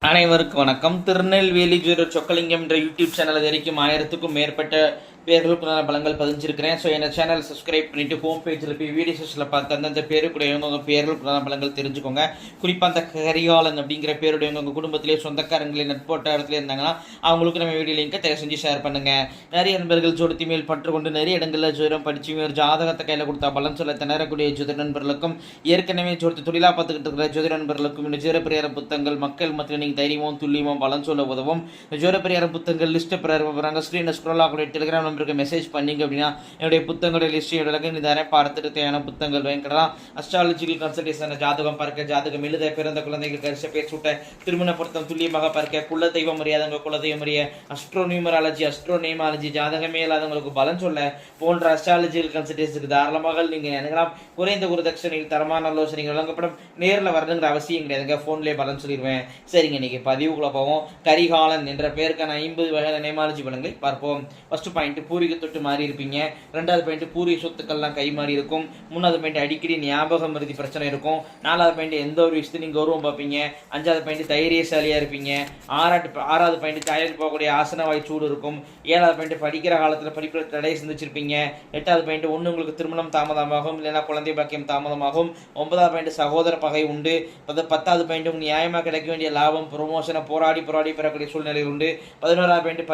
அனைவருக்கும் வணக்கம். திருநெல்வேலி ஜோதிடர் சொக்கலிங்கம் என்ற யூடியூப் சேனல் வரைக்கும் 1000க்கும் மேற்பட்ட பேர்களுக்குள்ள பலங்கள் பதிஞ்சிருக்கிறேன். ஸோ என்ன சேனல் சப்ஸ்கிரைப் பண்ணிட்டு ஹோம் பேஜில் போய் வீடியோ செஷனில் பார்த்து அந்தந்த பேருக்குடையவங்க உங்கள் பேர்களுக்குள்ள பலங்கள் தெரிஞ்சுக்கோங்க. குறிப்பாக அந்த கரிகாலன் அப்படிங்கிற பேருடையவங்க உங்கள் குடும்பத்திலே சொந்தக்காரங்களே நட்போட்டாரத்தில் இருந்தாங்கன்னா அவங்களுக்கு நம்ம வீடியோ லிங்கை தயவு செஞ்சு ஷேர் பண்ணுங்கள். நிறைய நண்பர்கள் ஜோதிடத்தி மேல் பற்று கொண்டு நிறைய இடங்களில் ஜோதிடம் படித்து ஒரு ஜாதகத்தை கையில் கொடுத்தா பலன் சொல்ல திணறக்கூடிய ஜோதிட நண்பர்களுக்கும் ஏற்கனவே ஜோதிட தொழிலாக பார்த்துக்கிட்டு இருக்கிற ஜோதிட நண்பர்களுக்கும் இந்த ஜோதிடப்பரிகார புத்தகங்கள் மக்கள் மத்தியில் நீங்கள் தைரியமும் துல்லியமும் பலன் சொல்ல உதவும். ஜோதிடப்பரிகார புத்தகங்கள் லிஸ்ட்டை பிறகு ஸ்க்ரீனில் ஸ்க்ரோல் ஆகக்கூடிய டெலிகிராம் நம்பருக்கு மெசேஜ் பண்ணிங்க அப்படின்னா என்னுடைய புத்தகங்களுடைய லிஸ்ட் இந்த தர பார்த்துட்டு தேவையான புத்தகங்கள் வாங்கிக்கலாம். அஸ்ட்ராலஜிக்கல் கன்சல்டேஷன், ஜாதகம் பார்க்க, ஜாதகம் எழுத, பிறந்த குழந்தைகள் கரிச பேர் சுட்ட, திருமண பொருத்தம் துல்லியமாக பார்க்க, குல தெய்வம் அறியாதவங்க குலதெய்வம் அறிய, அஸ்ட்ரோநியூமராலஜி, அஸ்ட்ரோநேமாலஜி, ஜாதகமே இல்லாதவங்களுக்கு பலன் சொல்ல போன்ற அஸ்ட்ராலஜிக்கல் கன்சல்டேஷனுக்கு தாராளமாக நீங்கள் நினைக்கலாம். குறைந்த ஒரு தட்சணையில் தரமான ஆலோசனைகள் வழங்கப்படும். நேரில் வரணுங்கிற அவசியம் கிடையாதுங்க, ஃபோன்லேயே பலன் சொல்லிடுவேன். சரிங்க, இன்னைக்கு பதிவுக்குள்ள போவோம். கரிகாலன் என்ற பெயருக்கான 50 வகையான நேமாலஜி பலன்களை பார்ப்போம். ஃபர்ஸ்ட் பாயிண்ட், பூர்வீக தொட்டு மாறி இருப்பீங்க. ரெண்டாவது பாயிண்ட், பூர்வீக சொத்துக்கள்லாம் கை மாறி இருக்கும். மூணாவது பாயிண்ட், அடிக்கடி ஞாபகம் மருதி பிரச்சனை இருக்கும். நாலாவது பாயிண்ட், எந்த ஒரு விஷயத்தையும் நீங்கள் கௌரவம் பார்ப்பீங்க. அஞ்சாவது பாயிண்ட், தைரியசாலியாக இருப்பீங்க. ஆறாவது பாயிண்ட், தாயாரி போகக்கூடிய ஆசனவாய் சூடு இருக்கும். ஏழாவது பாயிண்ட், படிக்கிற காலத்தில் படிப்பில் தடை சிந்திச்சிருப்பீங்க. எட்டாவது பாயிண்ட், ஒன்று உங்களுக்கு திருமணம் தாமதமாகும், இல்லைன்னா குழந்தை பாக்கியம் தாமதமாகும். ஒன்பதாவது பாயிண்ட், சகோதர பகை உண்டு. 10வது பாயிண்ட், நியாயமாக கிடைக்க வேண்டிய லாபம் ப்ரொமோஷனை போராடி பெறக்கூடிய சூழ்நிலை உண்டு. 11வது பாயிண்ட்,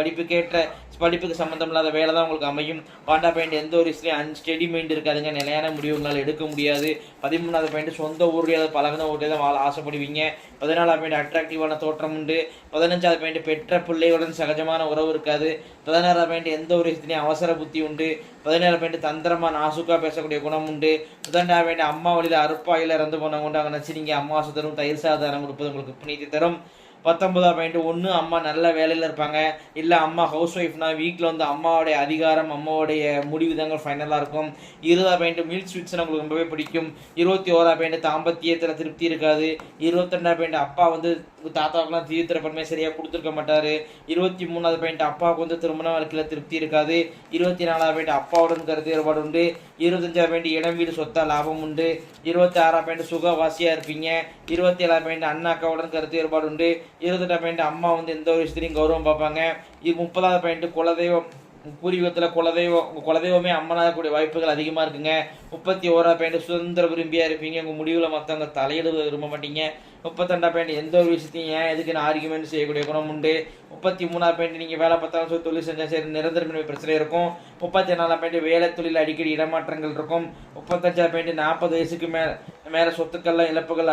படிப்புக்கு சம்பந்தம் இல்லாத வேலை தான் உங்களுக்கு அமையும். 12வது பாயிண்ட், எந்த ஒரு விஷயம் அன்ஸ்டெடி மைண்ட் இருக்காதுங்க, நிலையான முடிவு உங்களால் எடுக்க முடியாது. 13வது பாயிண்ட், சொந்த ஊரில் பழகின ஊரில் தான் வாழ ஆசைப்படுவீங்க. 14வது பாயிண்ட், அட்ராக்டிவான தோற்றம் உண்டு. 15வது பாயிண்ட், பெற்ற பிள்ளைகளுடன் சகஜமான உறவு இருக்காது. 16வது பாயிண்ட், எந்த ஒரு விஷயத்திலையும் அவசர புத்தி உண்டு. 17வது பாயிண்ட், தந்திரமா நாசுக்கா பேசக்கூடிய குணம் உண்டு. 18வது பாயிண்ட், அம்மா வழியில் அறுப்பாயில் இறந்து போனவங்க உண்டு, அவங்க நினச்சி நீங்கள் அம்மாவாசை தரும், தயிர் சாதாரம் கொடுப்பது உங்களுக்கு புனிதி தரும். 19வது பாயிண்ட், ஒன்று அம்மா நல்ல வேலையில் இருப்பாங்க, இல்லை அம்மா ஹவுஸ் ஒய்ஃப்னா வீட்டில் வந்து அம்மாவுடைய அதிகாரம், அம்மாவுடைய முடிவு தாங்க ஃபைனலாக இருக்கும். 20வது பாயிண்ட், மீல் ஸ்வீட்ஸ்னு உங்களுக்கு ரொம்பவே பிடிக்கும். 21வது பாயிண்ட், தாம்பத்தியத்தில் திருப்தி இருக்காது. 22வது பாயிண்ட், அப்பா வந்து தாத்தாவுக்குலாம் தீர்த்திரப்படமே சரியாக கொடுத்துருக்க மாட்டார். 23வது பாயிண்ட், அப்பாவுக்கு வந்து திருமண வாழ்க்கையில் திருப்தி இருக்காது. 24வது பாயிண்ட், அப்பாவுடன் கருத்து ஏற்பாடு உண்டு. 25வது பாயிண்ட், இடம் வீடு சொத்தா லாபம் உண்டு. 26வது பாயிண்ட், சுகவாசியாக இருப்பீங்க. 27வது பாயிண்ட், அண்ணாக்காவுடன் கருத்து ஏற்பாடு உண்டு. 28வது பாயிண்ட், அம்மா வந்து எந்த ஒரு விஷயத்தையும் கௌரவம் பார்ப்பாங்க. 30வது பாயிண்ட், குலதெய்வம் பூர்வீகத்தில் குலதெய்வமே அம்மனாகக்கூடிய வாய்ப்புகள் அதிகமாக இருக்குங்க. 31வது பாயிண்ட், சுதந்திர விரும்பியாக இருப்பீங்க, உங்கள் முடிவில் மற்றவங்க தலையிட விரும்ப மாட்டீங்க. 32வது பாயிண்ட், எந்த ஒரு விஷயத்தையும் ஏன் எதுக்குன்னு ஆர்கியூமெண்ட் செய்யக்கூடிய குணம் உண்டு. 33வது பாயிண்ட், நீங்கள் வேலை பார்த்தாலும் சொல்லி தொழில் செஞ்சால் சரி நிரந்தரமின்மை பிரச்சனை இருக்கும். 34வது பாயிண்ட், வேலை தொழில் அடிக்கடி இடமாற்றங்கள் இருக்கும். 35வது பாயிண்ட், 40 வயசுக்கு மேலே சொத்துக்கள்லாம் இழப்புகள்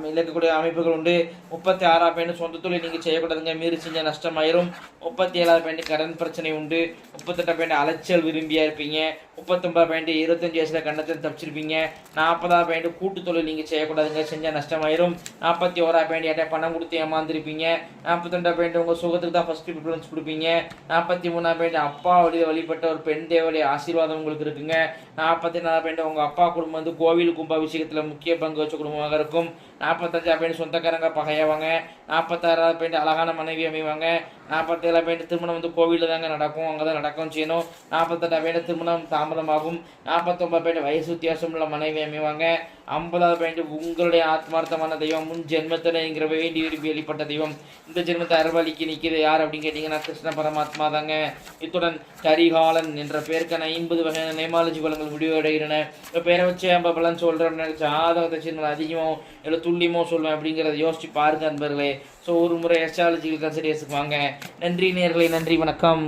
இழக்கக்கூடிய அமைப்புகள் உண்டு. 36வது பாயிண்ட், சொந்த தொழில் நீங்கள் செய்யக்கூடாதுங்க, மீறி செஞ்சால் நஷ்டமாயிரும். 37வது பாயிண்ட், கடன் பிரச்சனை உண்டு. 38வது பாயிண்ட், அலைச்சல் விரும்பியாக இருப்பீங்க. 39வது பாயிண்ட், 25 வயசில் கண்ணத்தில் தப்பிச்சிருப்பீங்க. 40வது பாயிண்ட், கூட்டு தொழில் நீங்கள் செய்யக்கூடாதுங்க, செஞ்சால் நஷ்டமாயிரும். 41வது பாயிண்ட், ஏட்டா பணம் கொடுத்து ஏமாந்துருப்பீங்க. 42வது பாயிண்ட், உங்கள் சுகத்துக்கு தான் ஃபர்ஸ்ட் ப்ரிஃபரன்ஸ் கொடுப்பீங்க. 43வது பாயிண்ட், அப்பா வழிபட்ட ஒரு பெண் தேவடைய ஆசீர்வாதம் உங்களுக்கு இருக்குங்க. 44வது பாயிண்ட், உங்கள் அப்பா குடும்பம் வந்து கோவில் கும்பாபிஷேகத்தில் முக்கிய பங்கு வச்ச குடும்பமாக இருக்கும். 45வது பாயிண்ட், சொந்தக்காரங்க பகையாவாங்க. 46வது பாயிண்ட், அழகான மனைவி அமைவாங்க. 47வது பாயிண்ட், திருமணம் வந்து கோவிலில் தாங்க நடக்கும், அங்கே தான் நடக்கும் செய்யணும். 48வது பாயிண்ட், திருமணம் தாமதமாகும். 49வது பாயிண்ட், வயசு வித்தியாசம் உள்ள மனைவி அமைவாங்க. 50வது பாயிண்ட், உங்களுடைய ஆத்மார்த்தமான தெய்வம் முன் ஜென்மத்தில் என்கிற வேண்டி விரும்பி வெளிப்பட்ட தெய்வம் இந்த ஜென்மத்தை அறுவலிக்கு நிற்கிறது யார் அப்படின்னு கேட்டிங்கன்னா கிருஷ்ண பரமாத்மா தாங்க. இத்துடன் கரிகாலன் என்ற பேருக்கான 50 வகையான நேமாலஜி பலங்கள் முடிவடைகிறன. இப்போ பேரை வச்சு நம்ம பலன் சொல்கிறோம்னு ஜாதகத்தை சின்ன அதிகமாக இல்லை துல்லியமாக சொல்லுவேன் அப்படிங்கிறத யோசிச்சு பாருங்க நண்பர்களே. ஸோ ஒரு முறை அஸ்ட்ராலஜிக்கல் கன்சல்டேஷனுக்கு வாங்க. நன்றி நேயர்களே, நன்றி, வணக்கம்.